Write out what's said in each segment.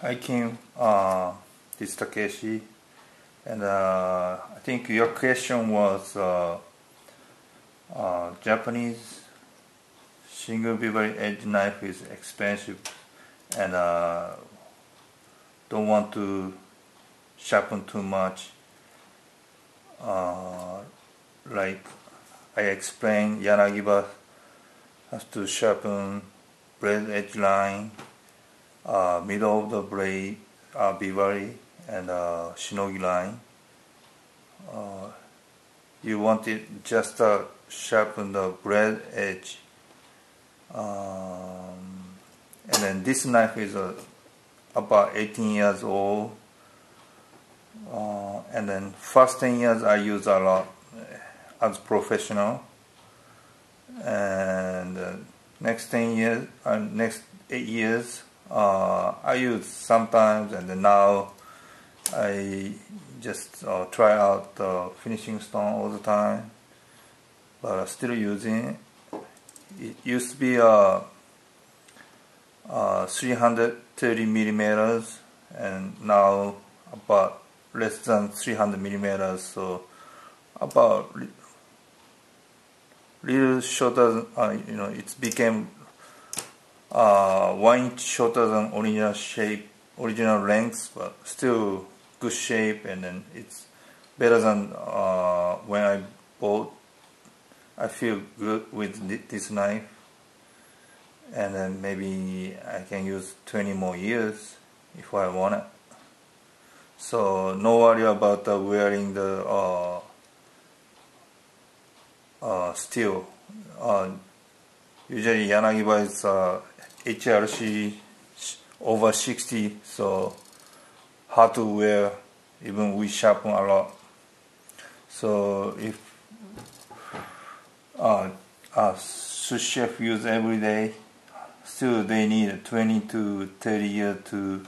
Hi Kim, this is Takeshi, and I think your question was Japanese single bevel edge knife is expensive and don't want to sharpen too much. Like I explained, Yanagiba has to sharpen blade edge line, middle of the blade, bevel, and shinogi line. You want it just sharpen the blade edge. And then this knife is about 18 years old. And then first 10 years I use a lot as professional. And next 10 years, next 8 years, I use sometimes, and then now I just try out the finishing stone all the time, but I'm still using it. It used to be 330 millimeters, and now about less than 300 millimeters, so about little shorter. It became 1 inch shorter than original shape, original length, but still good shape, and then it's better than when I bought. I feel good with this knife, and then maybe I can use 20 more years if I want it. So no worry about wearing the steel. Usually Yanagiba is HRC over 60, so hard to wear, even we sharpen a lot. So if sous chef use every day, still they need 20 to 30 years to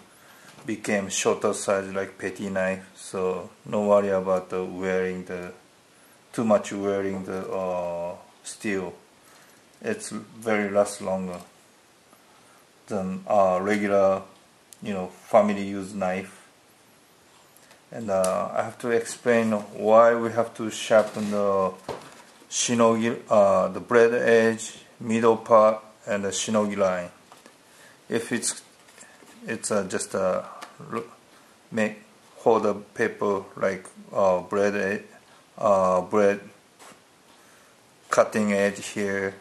become shorter size like petty knife. So no worry about too much wearing the steel. It's very last longer than regular, family use knife. And I have to explain why we have to sharpen the shinogi, the blade edge, middle part, and the shinogi line. If it's just hold the paper like blade cutting edge here,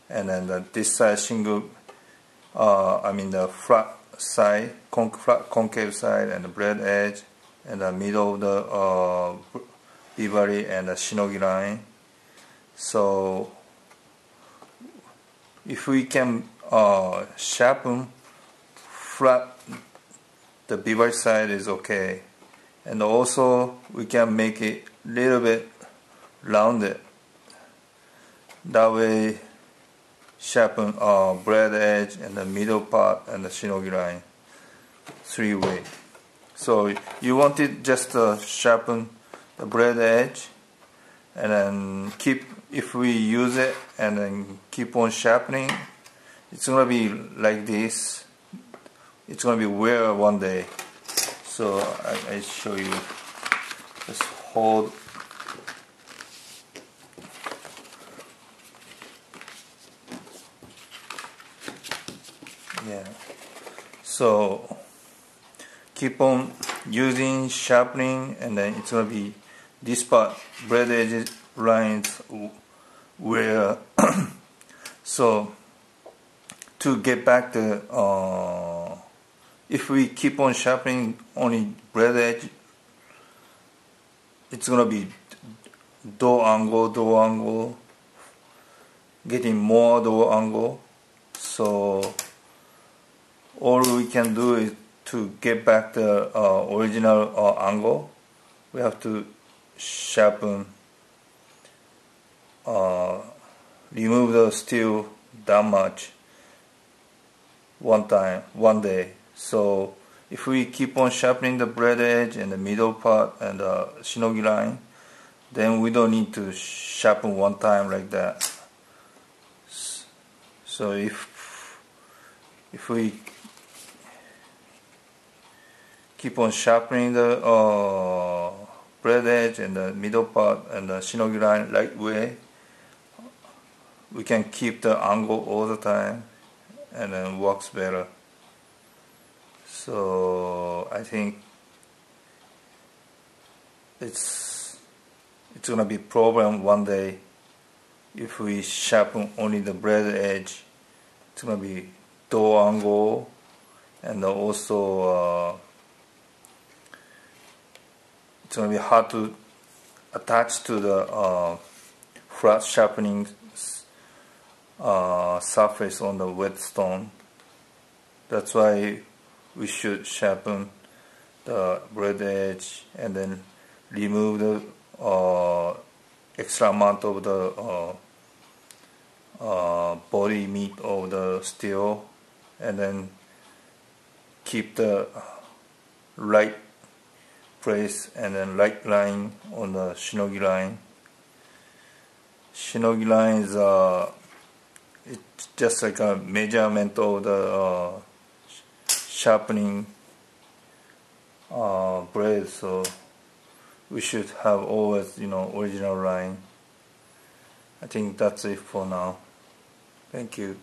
and then this side single, the flat side, flat concave side, and the blade edge, and the middle of the bevel and the shinogi line. So if we can sharpen flat, the bevel side is okay, and also we can make it a little bit rounded. That way sharpen blade edge and the middle part and the shinogi line, 3-way. So you want it just to sharpen the blade edge, and then if we use it and then keep on sharpening, it's gonna be like this. It's gonna be wear one day. So I show you. Just hold. Yeah. So keep on using sharpening, and then it's gonna be this part, blade edge lines where. So to get back the if we keep on sharpening only blade edge, it's gonna be door angle, getting more door angle. So all we can do is to get back the original angle, we have to sharpen, remove the steel that much one day. So if we keep on sharpening the blade edge and the middle part and the shinogi line, then we don't need to sharpen one time like that. So if we keep on sharpening the blade edge and the middle part and the shinogi line right way, we can keep the angle all the time and then works better. So I think it's gonna be problem one day if we sharpen only the blade edge. It's gonna be door angle, and also it's gonna be hard to attach to the flat sharpening surface on the whetstone. That's why we should sharpen the blade edge and then remove the extra amount of the body meat of the steel, and then keep the right place and then right line on the shinogi line. Shinogi line is it's just like a measurement of the sharpening blade, so we should have always, original line. I think that's it for now. Thank you.